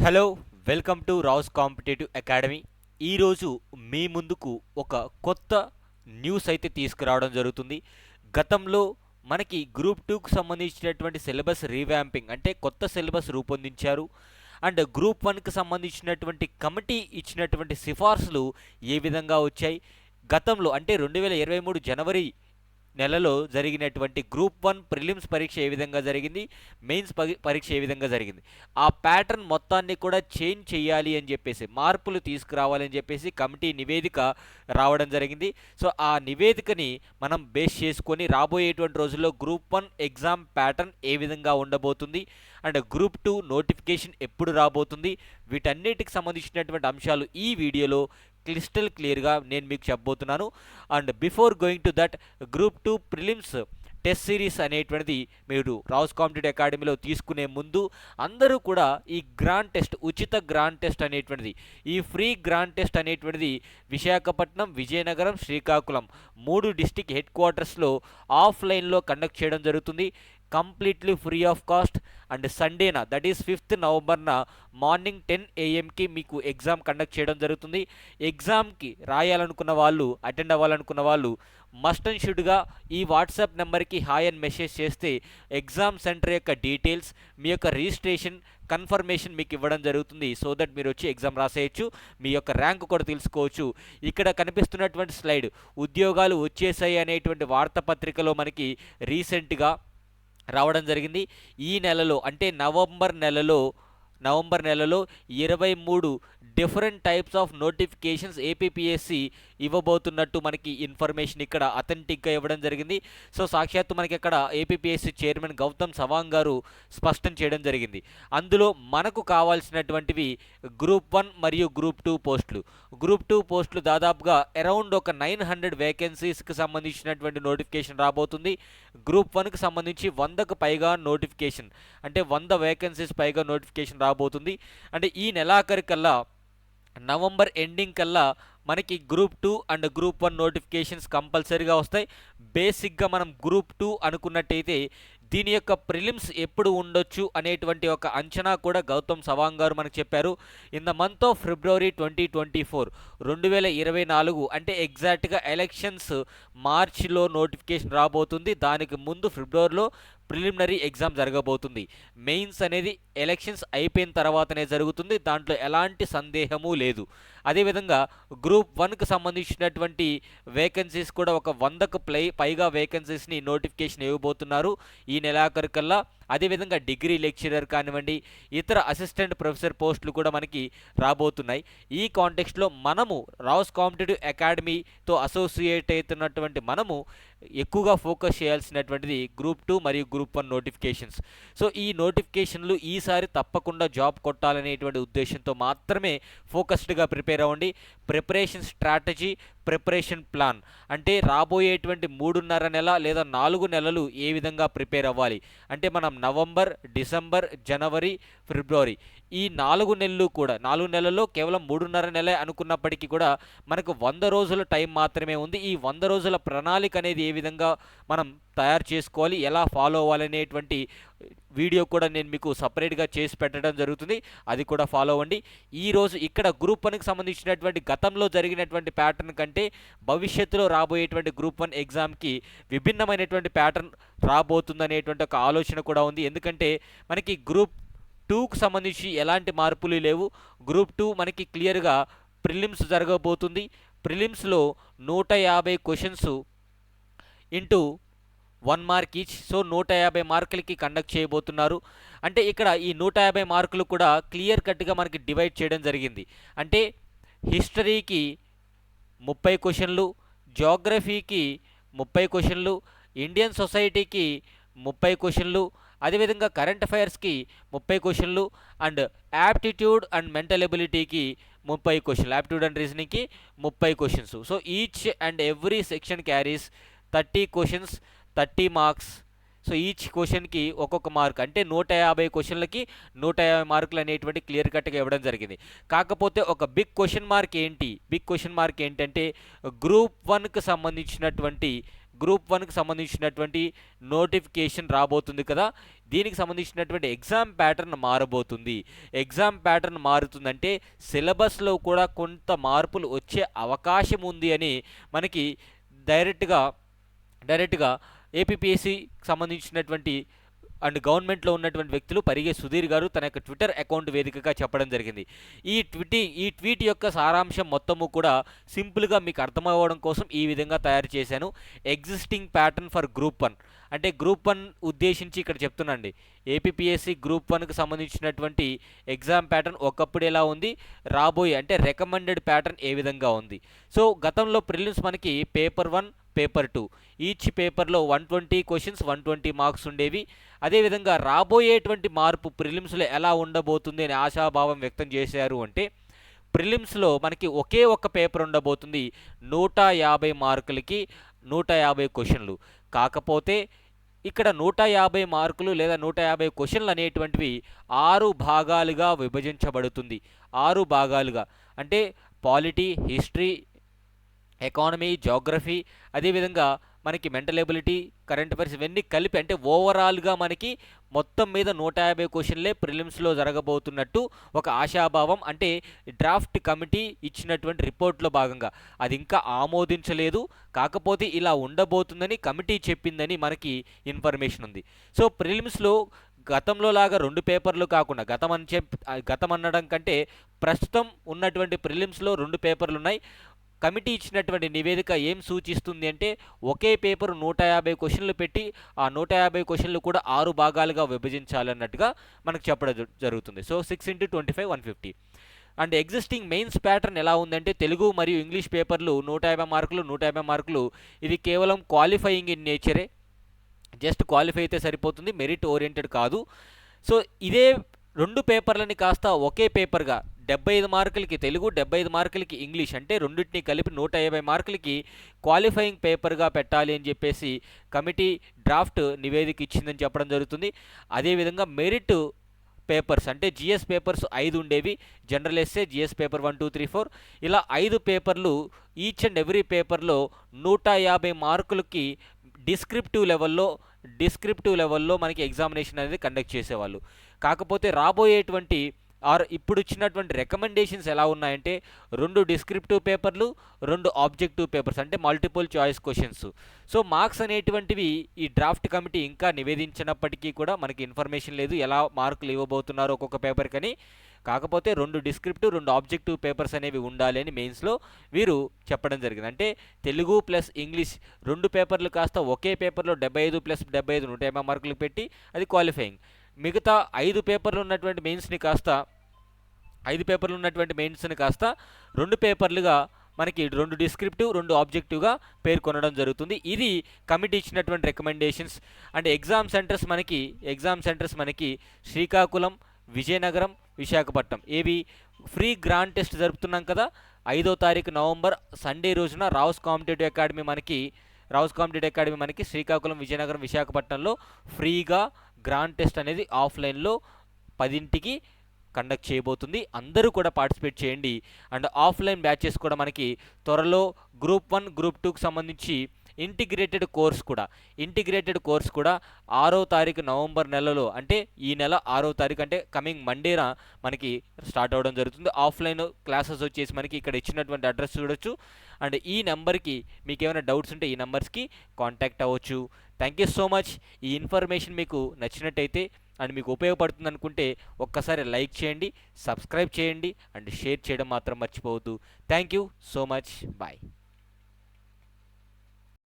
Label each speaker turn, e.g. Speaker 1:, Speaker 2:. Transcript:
Speaker 1: Hello, welcome to Rao's competitive academy. ఈరోజు మీ ముందుకు ఒక కొత్త న్యూస్ అయితే తీసుకురావడం జరుగుతుంది. గతంలో మనకి గ్రూప్ టూకు సంబంధించినటువంటి సిలబస్ రీవ్యాంపింగ్ అంటే కొత్త సిలబస్ రూపొందించారు. అండ్ గ్రూప్ వన్కి సంబంధించినటువంటి కమిటీ ఇచ్చినటువంటి సిఫార్సులు ఏ విధంగా వచ్చాయి, గతంలో అంటే 2023 జనవరి నెలలో జరిగినటువంటి గ్రూప్ వన్ ప్రిలిమ్స్ పరీక్ష ఏ విధంగా జరిగింది, మెయిన్స్ పరీక్ష ఏ విధంగా జరిగింది, ఆ ప్యాటర్న్ మొత్తాన్ని కూడా చేంజ్ చేయాలి అని చెప్పేసి, మార్పులు తీసుకురావాలని చెప్పేసి కమిటీ నివేదిక రావడం జరిగింది. సో ఆ నివేదికని మనం బేస్ చేసుకొని రాబోయేటువంటి రోజుల్లో గ్రూప్ వన్ ఎగ్జామ్ ప్యాటర్న్ ఏ విధంగా ఉండబోతుంది అండ్ గ్రూప్ టూ నోటిఫికేషన్ ఎప్పుడు రాబోతుంది, వీటన్నిటికి సంబంధించినటువంటి అంశాలు ఈ వీడియోలో క్లిస్టల్ క్లియర్గా నేను మీకు చెప్పబోతున్నాను. And before going to that, group two prelims test series అనేటువంటిది మీరు రావుస్ కాంపిటేటివ్ అకాడమీలో తీసుకునే ముందు అందరూ కూడా ఈ గ్రాండ్ టెస్ట్, ఉచిత గ్రాండ్ టెస్ట్ అనేటువంటిది, ఈ ఫ్రీ గ్రాండ్ టెస్ట్ అనేటువంటిది విశాఖపట్నం, విజయనగరం, శ్రీకాకుళం 3 డిస్టిక్ హెడ్ క్వార్టర్స్లో ఆఫ్లైన్లో కండక్ట్ చేయడం జరుగుతుంది. Completely free of cost. And సండేన, దట్ ఈస్ 5th నవంబర్న మార్నింగ్ 10 AM మీకు ఎగ్జామ్ కండక్ట్ చేయడం జరుగుతుంది. ఎగ్జామ్కి రాయాలనుకున్న వాళ్ళు, అటెండ్ అవ్వాలనుకున్న వాళ్ళు మస్ట్ అండ్ షుడ్గా ఈ వాట్సాప్ నెంబర్కి హాయ్ అని మెసేజ్ చేస్తే ఎగ్జామ్ సెంటర్ యొక్క డీటెయిల్స్, మీ యొక్క రిజిస్ట్రేషన్ కన్ఫర్మేషన్ మీకు ఇవ్వడం జరుగుతుంది. సో దట్ మీరు వచ్చి ఎగ్జామ్ రాసేయచ్చు, మీ యొక్క ర్యాంక్ కూడా తెలుసుకోవచ్చు. ఇక్కడ కనిపిస్తున్నటువంటి స్లైడ్ ఉద్యోగాలు వచ్చేసాయి అనేటువంటి వార్తాపత్రికలో మనకి రీసెంట్గా రావడం జరిగింది. ఈ నెలలో అంటే నవంబర్ నెలలో 23 different types of notifications APPSC ఇవ్వబోతున్నట్టు మనకి ఇన్ఫర్మేషన్ ఇక్కడ అథెంటిక్గా ఇవ్వడం జరిగింది. సో సాక్షాత్తు మనకి ఇక్కడ ఏపీపీఎస్సి చైర్మన్ గౌతమ్ సవాంగ్ గారు స్పష్టం చేయడం జరిగింది. అందులో మనకు కావాల్సినటువంటివి గ్రూప్ వన్ మరియు గ్రూప్ టూ పోస్టులు. గ్రూప్ టూ పోస్టులు దాదాపుగా అరౌండ్ ఒక 900 వేకెన్సీస్కి సంబంధించినటువంటి నోటిఫికేషన్ రాబోతుంది. గ్రూప్ వన్కి సంబంధించి 100కు పైగా నోటిఫికేషన్, అంటే 100 వేకెన్సీస్ పైగా నోటిఫికేషన్ రాబోతుంది. అంటే ఈ నెలాఖరికల్లా, నవంబర్ ఎండింగ్ కల్లా మనకి group two and group one notifications కంపల్సరీగా వస్తాయి. బేసిక్గా మనం గ్రూప్ టూ అనుకున్నట్టయితే దీని యొక్క ప్రిలిమ్స్ ఎప్పుడు ఉండొచ్చు అనేటువంటి ఒక అంచనా కూడా గౌతమ్ సవాంగ్ గారు మనకు చెప్పారు. In the month of February 2024, 2024 అంటే ఎగ్జాక్ట్గా ఎలక్షన్స్ మార్చిలో నోటిఫికేషన్ రాబోతుంది. దానికి ముందు ఫిబ్రవరిలో ప్రిలిమినరీ ఎగ్జామ్ జరగబోతుంది. మెయిన్స్ అనేది ఎలక్షన్స్ అయిపోయిన తర్వాతనే జరుగుతుంది, దాంట్లో ఎలాంటి సందేహము లేదు. అదేవిధంగా గ్రూప్ వన్కి సంబంధించినటువంటి వేకెన్సీస్ కూడా ఒక 100కు పైగా వేకెన్సీస్ని నోటిఫికేషన్ ఇవ్వబోతున్నారు ఈ నెలాఖరుకల్లా. అదేవిధంగా డిగ్రీ లెక్చరర్ కానివ్వండి, ఇతర అసిస్టెంట్ ప్రొఫెసర్ పోస్టులు కూడా మనకి రాబోతున్నాయి. ఈ కాంటెక్స్ట్లో మనము రావుస్ కాంపిటేటివ్ అకాడమీతో అసోసియేట్ అవుతున్నటువంటి మనము ఎక్కువగా ఫోకస్ చేయాల్సినటువంటిది గ్రూప్ టూ మరియు గ్రూప్ వన్ నోటిఫికేషన్స్. సో ఈ నోటిఫికేషన్లు ఈసారి తప్పకుండా జాబ్ కొట్టాలనేటువంటి ఉద్దేశంతో మాత్రమే ఫోకస్డ్గా ప్రిపేర్ అవ్వండి. ప్రిపరేషన్ స్ట్రాటజీ, ప్రిపరేషన్ ప్లాన్ అంటే రాబోయేటువంటి 3.5 నెల లేదా 4 నెలలు ఏ విధంగా ప్రిపేర్ అవ్వాలి అంటే మనం నవంబర్, డిసెంబర్, జనవరి, ఫిబ్రవరి ఈ 4 నెలలు కూడా, 4 నెలల్లో కేవలం 3.5 నెలే అనుకున్నప్పటికీ కూడా మనకు 100 రోజుల టైం మాత్రమే ఉంది. ఈ 100 రోజుల ప్రణాళిక అనేది ఏ విధంగా మనం తయారు చేసుకోవాలి, ఎలా ఫాలో అవ్వాలనేటువంటి వీడియో కూడా నేను మీకు సపరేట్గా చేసి పెట్టడం జరుగుతుంది, అది కూడా ఫాలో అవ్వండి. ఈరోజు ఇక్కడ గ్రూప్ వన్కి సంబంధించినటువంటి గతంలో జరిగినటువంటి ప్యాటర్న్ కంటే భవిష్యత్తులో రాబోయేటువంటి గ్రూప్ వన్ ఎగ్జామ్కి విభిన్నమైనటువంటి ప్యాటర్న్ రాబోతుందనేటువంటి ఒక ఆలోచన కూడా ఉంది. ఎందుకంటే మనకి గ్రూప్ టూకు సంబంధించి ఎలాంటి మార్పులు లేవు. గ్రూప్ టూ మనకి క్లియర్గా ప్రిలిమ్స్ జరగబోతుంది. ప్రిలిమ్స్లో 150 questions into 1 mark each, so 150 మార్కులకి కండక్ట్ చేయబోతున్నారు. అంటే ఇక్కడ ఈ 150 మార్కులు కూడా క్లియర్ కట్గా మనకి డివైడ్ చేయడం జరిగింది. అంటే హిస్టరీకి 30 క్వశ్చన్లు, జియోగ్రఫీకి 30 క్వశ్చన్లు, ఇండియన్ సొసైటీకి 30 క్వశ్చన్లు, అదేవిధంగా కరెంట్ అఫైర్స్కి 30 క్వశ్చన్లు అండ్ యాప్టిట్యూడ్ అండ్ మెంటల్ ఎబిలిటీకి 30 క్వశ్చన్లు, యాప్టిట్యూడ్ అండ్ రీజనింగ్కి 30 questions. So each and every section carries 30 questions, 30 marks. So each క్వశ్చన్కి ఒక్కొక్క మార్క్, అంటే 150 క్వశ్చన్లకి 150 మార్కులు అనేటువంటి క్లియర్ కట్గా ఇవ్వడం జరిగింది. కాకపోతే ఒక బిగ్ క్వశ్చన్ మార్క్ ఏంటంటే గ్రూప్ వన్కి సంబంధించినటువంటి గ్రూప్ 1కి సంబంధించినటువంటి నోటిఫికేషన్ రాబోతుంది కదా, దీనికి సంబంధించినటువంటి ఎగ్జామ్ ప్యాటర్న్ మారబోతుంది. ఎగ్జామ్ ప్యాటర్న్ మారుతుందంటే సిలబస్లో కూడా కొంత మార్పులు వచ్చే అవకాశం ఉంది అని మనకి డైరెక్ట్గా ఏపీపీఎస్సీకి సంబంధించినటువంటి అండ్ గవర్నమెంట్లో ఉన్నటువంటి వ్యక్తులు పరిగే సుధీర్ గారు తన యొక్క ట్విట్టర్ అకౌంట్ వేదికగా చెప్పడం జరిగింది. ఈ ట్వీట్ యొక్క సారాంశం మొత్తము కూడా సింపుల్గా మీకు అర్థమవ్వడం కోసం ఈ విధంగా తయారు చేశాను. ఎగ్జిస్టింగ్ ప్యాటర్న్ ఫర్ గ్రూప్ 1 అంటే గ్రూప్ 1 ఉద్దేశించి ఇక్కడ చెప్తున్నాండి. ఏపీపీఎస్సీ గ్రూప్ 1కి సంబంధించినటువంటి ఎగ్జామ్ ప్యాటర్న్ ఒకప్పుడు ఎలా ఉంది, రాబోయే అంటే రికమెండెడ్ ప్యాటర్న్ ఏ విధంగా ఉంది. సో గతంలో ప్రిలిమ్స్ మనకి పేపర్ 1 పేపర్ 2 ఈచ్ పేపర్లో 120 క్వశ్చన్స్ 120 మార్క్స్ ఉండేవి. అదేవిధంగా రాబోయేటువంటి మార్పు ప్రిలిమ్స్లో ఎలా ఉండబోతుంది అని ఆశాభావం వ్యక్తం చేశారు అంటే ప్రిలిమ్స్లో మనకి ఒకే ఒక్క పేపర్ ఉండబోతుంది. 150 మార్కులకి 150 క్వశ్చన్లు. కాకపోతే ఇక్కడ 150 మార్కులు లేదా 150 క్వశ్చన్లు అనేటువంటివి 6 భాగాలుగా విభజించబడుతుంది. 6 భాగాలుగా అంటే పాలిటీ, హిస్టరీ, ఎకానమీ, జోగ్రఫీ, అదేవిధంగా మనకి మెంటల్ ఎబిలిటీ, కరెంట్ అఫైర్స్ ఇవన్నీ కలిపి అంటే ఓవరాల్గా మనకి మొత్తం మీద 150 క్వశ్చన్లే ప్రిలిమ్స్లో జరగబోతున్నట్టు ఒక ఆశాభావం. అంటే డ్రాఫ్ట్ కమిటీ ఇచ్చినటువంటి రిపోర్ట్లో భాగంగా అది ఇంకా ఆమోదించలేదు, కాకపోతే ఇలా ఉండబోతుందని కమిటీ చెప్పిందని మనకి ఇన్ఫర్మేషన్ ఉంది. సో ప్రిలిమ్స్లో గతంలో లాగా 2 పేపర్లు కాకుండా గతం అనడం కంటే ప్రస్తుతం ఉన్నటువంటి ప్రిలిమ్స్లో 2 పేపర్లు ఉన్నాయి. కమిటీ ఇచ్చినటువంటి నివేదిక ఏం సూచిస్తుంది అంటే ఒకే పేపరు 150 క్వశ్చన్లు పెట్టి ఆ 150 క్వశ్చన్లు కూడా 6 భాగాలుగా విభజించాలన్నట్టుగా మనకు చెప్పడం జరుగుతుంది. So 6 × 25 150. And existing mains pattern ఎలా ఉందంటే తెలుగు మరియు ఇంగ్లీష్ పేపర్లు 150 మార్కులు 150 మార్కులు. ఇది కేవలం క్వాలిఫైయింగ్ ఇన్ నేచరే, జస్ట్ క్వాలిఫై అయితే సరిపోతుంది, మెరిట్ ఓరియంటెడ్ కాదు. సో ఇదే 2 పేపర్లని కాస్త ఒకే పేపర్గా 75 మార్కులకి తెలుగు 75 మార్కులకి ఇంగ్లీష్ అంటే రెండింటిని కలిపి 150 మార్కులకి క్వాలిఫైయింగ్ పేపర్గా పెట్టాలి అని చెప్పేసి కమిటీ డ్రాఫ్ట్ నివేదిక ఇచ్చిందని చెప్పడం జరుగుతుంది. అదేవిధంగా మెరిట్ పేపర్స్ అంటే జిఎస్ పేపర్స్ 5 ఉండేవి, జనరల్ ఎస్సే, జిఎస్ పేపర్ 1 2 3 4 ఇలా 5 పేపర్లు. ఈచ్ అండ్ ఎవ్రీ పేపర్లో 150 మార్కులకి డిస్క్రిప్టివ్ లెవెల్లో మనకి ఎగ్జామినేషన్ అనేది కండక్ట్ చేసేవాళ్ళు. కాకపోతే రాబోయేటువంటి ఇప్పుడు ఇచ్చినటువంటి రికమెండేషన్స్ ఎలా ఉన్నాయంటే 2 డిస్క్రిప్టివ్ పేపర్లు 2 ఆబ్జెక్టివ్ పేపర్స్ అంటే multiple choice questions. So marks అనేటువంటివి ఈ డ్రాఫ్ట్ కమిటీ ఇంకా నివేదించినప్పటికీ కూడా మనకి ఇన్ఫర్మేషన్ లేదు ఎలా మార్కులు ఇవ్వబోతున్నారో ఒక్కొక్క పేపర్ కని. కాకపోతే 2 డిస్క్రిప్టివ్ 2 ఆబ్జెక్టివ్ పేపర్స్ అనేవి ఉండాలి అని మెయిన్స్లో వీరు చెప్పడం జరిగింది. అంటే తెలుగు ప్లస్ ఇంగ్లీష్ 2 పేపర్లు కాస్త ఒకే పేపర్లో 75 + 75 150 మార్కులు పెట్టి అది క్వాలిఫైయింగ్. మిగతా 5 పేపర్లు ఉన్నటువంటి మెయిన్స్ని కాస్త 2 పేపర్లుగా మనకి 2 డిస్క్రిప్టివ్ 2 ఆబ్జెక్టివ్గా పేర్కొనడం జరుగుతుంది. ఇది కమిటీ ఇచ్చినటువంటి రికమెండేషన్స్. అండ్ ఎగ్జామ్ సెంటర్స్ మనకి శ్రీకాకుళం, విజయనగరం, విశాఖపట్నం ఏవి ఫ్రీ గ్రాండ్ టెస్ట్ జరుపుతున్నాం కదా. 5వ తారీఖు నవంబర్ సండే రోజున రావుస్ కాంపిటేటివ్ అకాడమీ మనకి శ్రీకాకుళం, విజయనగరం, విశాఖపట్నంలో ఫ్రీగా గ్రాండ్ టెస్ట్ అనేది ఆఫ్లైన్లో 10ంటికి కండక్ట్ చేయబోతుంది. అందరూ కూడా పార్టిసిపేట్ చేయండి. అండ్ ఆఫ్లైన్ బ్యాచెస్ కూడా మనకి త్వరలో గ్రూప్ 1 గ్రూప్ 2కి సంబంధించి ఇంటిగ్రేటెడ్ కోర్స్ కూడా 6వ తారీఖు నవంబర్ నెలలో అంటే ఈ నెల 6వ తారీఖు అంటే కమింగ్ మండేన మనకి స్టార్ట్ అవ్వడం జరుగుతుంది. ఆఫ్లైన్ క్లాసెస్ వచ్చేసి మనకి ఇక్కడ ఇచ్చినటువంటి అడ్రస్ చూడొచ్చు. అండ్ ఈ నెంబర్కి మీకు ఏమైనా డౌట్స్ ఉంటే ఈ నెంబర్స్కి కాంటాక్ట్ అవ్వచ్చు. Thank you so much. ఈ ఇన్ఫర్మేషన్ మీకు నచ్చినట్టయితే అండ్ మీకు ఉపయోగపడుతుంది అనుకుంటే ఒక్కసారి లైక్ చేయండి, సబ్స్క్రైబ్ చేయండి అండ్ షేర్ చేయడం మాత్రం మర్చిపోవద్దు. Thank you so much. Bye.